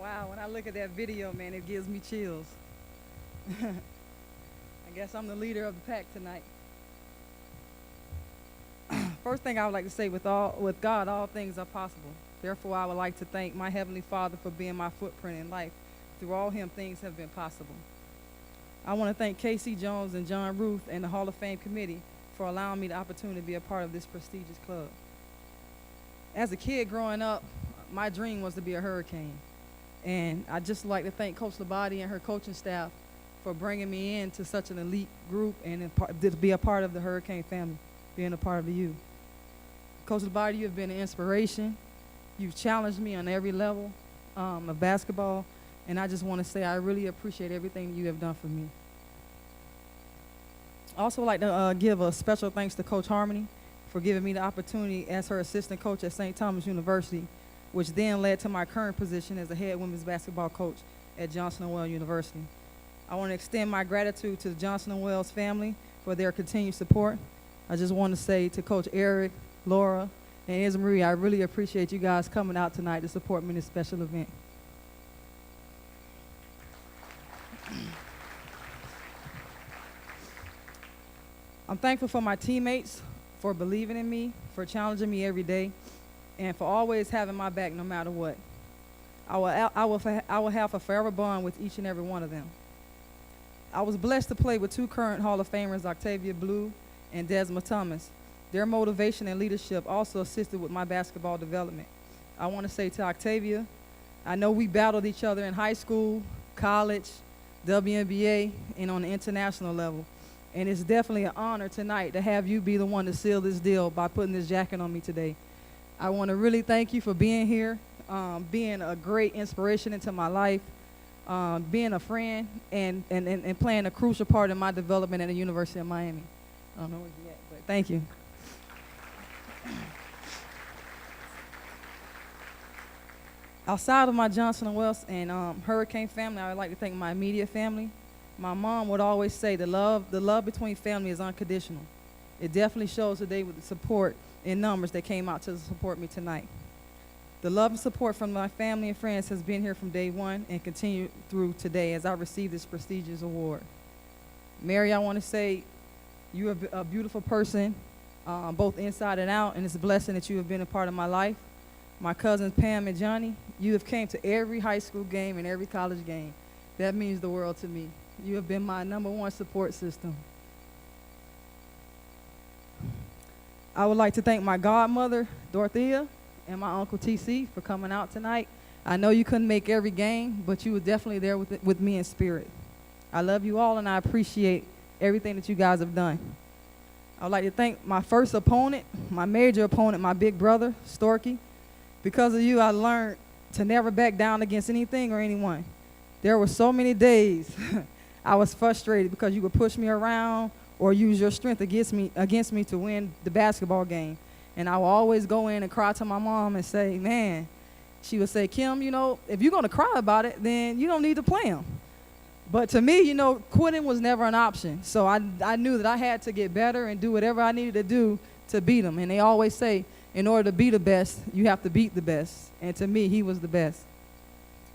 Wow, when I look at that video, man, it gives me chills. I guess I'm the leader of the pack tonight. First thing I would like to say, with God, all things are possible. Therefore, I would like to thank my Heavenly Father for being my footprint in life. Through all him, things have been possible. I want to thank Casey Jones and John Ruth and the Hall of Fame committee for allowing me the opportunity to be a part of this prestigious club. As a kid growing up, my dream was to be a Hurricane. And I'd just like to thank Coach Labate and her coaching staff for bringing me into such an elite group and to be a part of the Hurricane family, being a part of the U. Coach Labate, you have been an inspiration. You've challenged me on every level of basketball, and I just want to say I really appreciate everything you have done for me. I also like to give a special thanks to Coach Harmony for giving me the opportunity as her assistant coach at St. Thomas University, which then led to my current position as a head women's basketball coach at Johnson & Wales University. I want to extend my gratitude to the Johnson & Wales family for their continued support. I just want to say to Coach Eric, Laura, and Isma Marie, I really appreciate you guys coming out tonight to support me in this special event. I'm thankful for my teammates, for believing in me, for challenging me every day, and for always having my back no matter what. I will have a forever bond with each and every one of them. I was blessed to play with two current Hall of Famers, Octavia Blue and Desmond Thomas. Their motivation and leadership also assisted with my basketball development. I want to say to Octavia, I know we battled each other in high school, college, WNBA, and on the international level. And it's definitely an honor tonight to have you be the one to seal this deal by putting this jacket on me today. I want to really thank you for being here, being a great inspiration into my life, being a friend, and playing a crucial part in my development at the University of Miami. I don't know where you're at, but thank you. Outside of my Johnson & Wales and Hurricane family, I would like to thank my immediate family. My mom would always say the love between family is unconditional. It definitely shows today with the support in numbers that came out to support me tonight. The love and support from my family and friends has been here from day one and continued through today as I receive this prestigious award. Mary, I want to say you're a beautiful person, both inside and out, and it's a blessing that you have been a part of my life. My cousins Pam and Johnny, you have came to every high school game and every college game. That means the world to me. You have been my #1 support system. I would like to thank my godmother, Dorothea, and my uncle TC for coming out tonight. I know you couldn't make every game, but you were definitely there with me in spirit. I love you all, and I appreciate everything that you guys have done. I would like to thank my first opponent, my major opponent, my big brother, Storky. Because of you, I learned to never back down against anything or anyone. There were so many days I was frustrated because you would push me around or use your strength against me to win the basketball game. And I would always go in and cry to my mom and say, man, she would say, Kym, you know, if you're going to cry about it, then you don't need to play him. But to me, you know, quitting was never an option. So I knew that I had to get better and do whatever I needed to do to beat him. And they always say, in order to be the best, you have to beat the best. And to me, he was the best.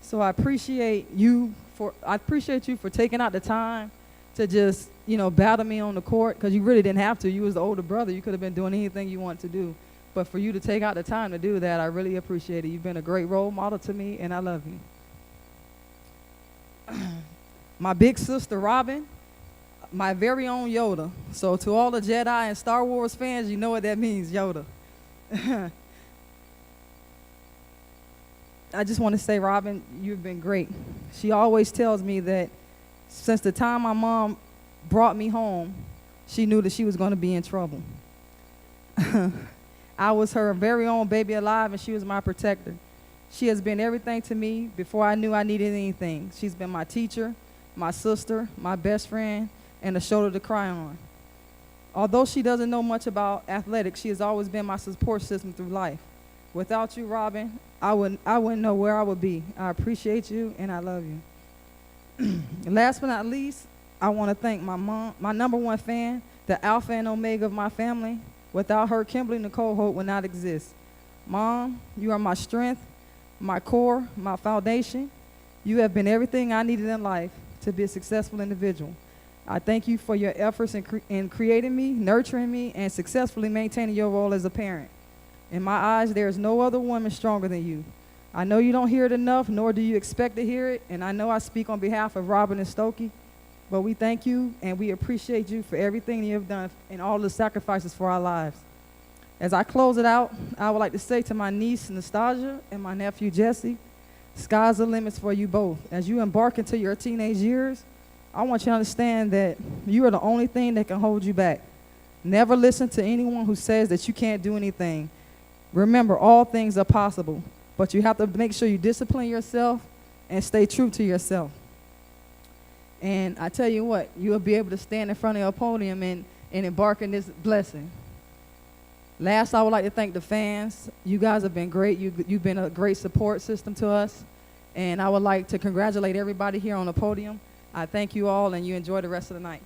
So I appreciate you for taking out the time to just, you know, battle me on the court, because you really didn't have to. You was the older brother. You could have been doing anything you wanted to do. But for you to take out the time to do that, I really appreciate it. You've been a great role model to me, and I love you. My big sister, Robin, my very own Yoda. So to all the Jedi and Star Wars fans, you know what that means, Yoda. I just want to say, Robin, you've been great. She always tells me that since the time my mom brought me home, she knew that she was going to be in trouble. I was her very own baby alive, and she was my protector. She has been everything to me before I knew I needed anything. She's been my teacher, my sister, my best friend, and a shoulder to cry on. Although she doesn't know much about athletics, she has always been my support system through life. Without you, Robin, I wouldn't know where I would be. I appreciate you, and I love you. Last but not least, I want to thank my mom, my #1 fan, the alpha and omega of my family. Without her, Kimberly Nicole Hope would not exist. Mom, you are my strength, my core, my foundation. You have been everything I needed in life to be a successful individual. I thank you for your efforts in creating me, nurturing me, and successfully maintaining your role as a parent. In my eyes, there is no other woman stronger than you. I know you don't hear it enough, nor do you expect to hear it, and I know I speak on behalf of Robin and Stokey, but we thank you and we appreciate you for everything you have done and all the sacrifices for our lives. As I close it out, I would like to say to my niece, Nastasia, and my nephew, Jesse, sky's the limits for you both. As you embark into your teenage years, I want you to understand that you are the only thing that can hold you back. Never listen to anyone who says that you can't do anything. Remember, all things are possible, but you have to make sure you discipline yourself and stay true to yourself. And I tell you what, you'll be able to stand in front of your podium and embark in this blessing. Last, I would like to thank the fans. You guys have been great. You've been a great support system to us. And I would like to congratulate everybody here on the podium. I thank you all, and you enjoy the rest of the night.